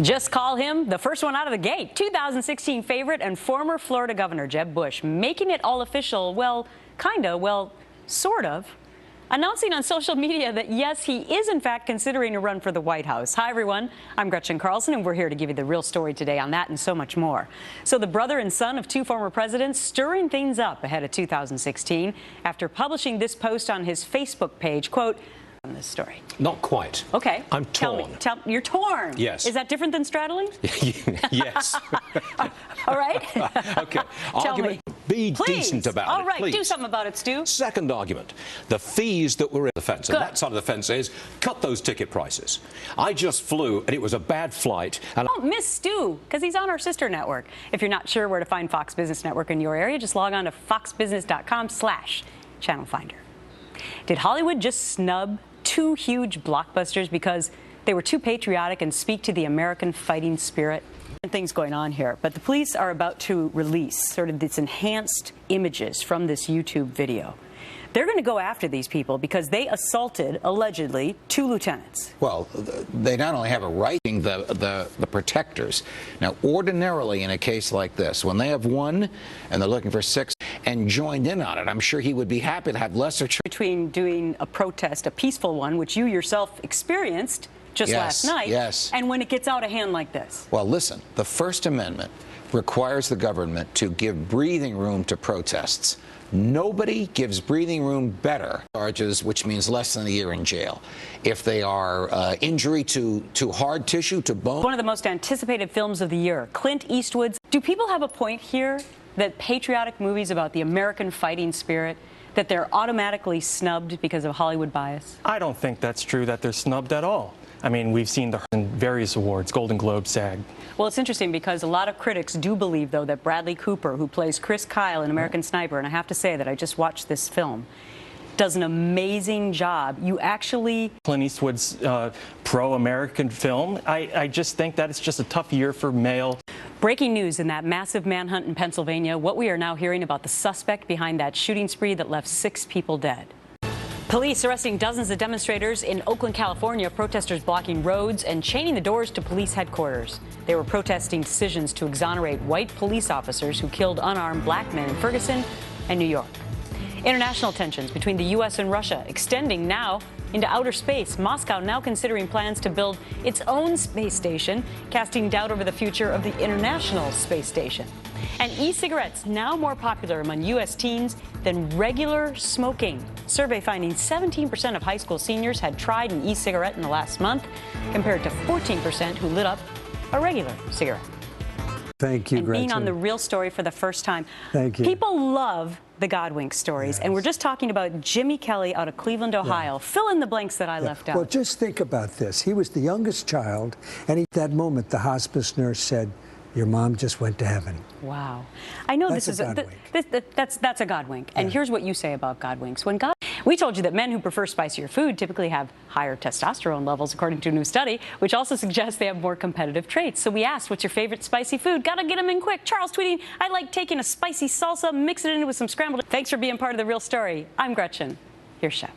Just call him the first one out of the gate. 2016 favorite and former Florida Governor Jeb Bush making it all official, well, sort of. Announcing on social media that, yes, he is in fact considering a run for the White House. Hi, everyone. I'm Gretchen Carlson, and we're here to give you the real story today on that and so much more. So the brother and son of two former presidents stirring things up ahead of 2016 after publishing this post on his Facebook page, quote, on this story. Not quite. Okay. I'm torn. You're torn? Yes. Is that different than straddling? Yes. All right. Okay. Tell me. Be Please. decent about it. All right. Please. Do something about it, Stu. Second argument. The fees that were in the fence. Good. And that side of the fence is cut those ticket prices. I just flew and it was a bad flight. And Don't miss Stu, because he's on our sister network. If you're not sure where to find Fox Business Network in your area, just log on to foxbusiness.com/channel finder. Did Hollywood just snub two huge blockbusters because they were too patriotic and speak to the American fighting spirit? Things going on here, but the police are about to release sort of these enhanced images from this YouTube video. They're going to go after these people because they assaulted, allegedly, two lieutenants. Well, they not only have a right, the protectors. Now, ordinarily in a case like this, when they have one and they're looking for six and joined in on it, I'm sure he would be happy to have lesser between doing a protest, a peaceful one, which you yourself experienced just last night, and when it gets out of hand like this. Well, listen, the First Amendment requires the government to give breathing room to protests. Nobody gives breathing room better charges, which means less than a year in jail. If they are injury to hard tissue, to bone. One of the most anticipated films of the year, Clint Eastwood's. Do people have a point here that patriotic movies about the American fighting spirit, that they're automatically snubbed because of Hollywood bias? I don't think that's true, that they're snubbed at all. I mean, we've seen in various awards, Golden Globe, SAG. Well, it's interesting because a lot of critics do believe, though, that Bradley Cooper, who plays Chris Kyle in American Sniper, and I have to say that I just watched this film, does an amazing job. You actually... Clint Eastwood's pro-American film. I just think that it's just a tough year for male. Breaking news in that massive manhunt in Pennsylvania, what we are now hearing about the suspect behind that shooting spree that left 6 people dead. Police arresting dozens of demonstrators in Oakland, California, protesters blocking roads and chaining the doors to police headquarters. They were protesting decisions to exonerate white police officers who killed unarmed black men in Ferguson and New York. International tensions between the U.S. and Russia extending now into outer space. Moscow now considering plans to build its own space station, casting doubt over the future of the International Space Station. And e-cigarettes now more popular among U.S. teens than regular smoking. Survey finding 17% of high school seniors had tried an e-cigarette in the last month, compared to 14% who lit up a regular cigarette. Thank you, and Gretchen. being on The Real Story for the first time. Thank you. People love the Godwink stories, and we're just talking about Jimmy Kelly out of Cleveland, Ohio. Fill in the blanks that I left out. Well, just think about this. He was the youngest child, and at that moment, the hospice nurse said, "Your mom just went to heaven." Wow. I know that's this is that's a God wink. And Yeah. here's what you say about God winks. We told you that men who prefer spicier food typically have higher testosterone levels, according to a new study, which also suggests they have more competitive traits. So we asked, what's your favorite spicy food? Gotta get them in quick. Charles tweeting, I like taking a spicy salsa, mix it in with some scrambled. Thanks for being part of The Real Story. I'm Gretchen, your chef.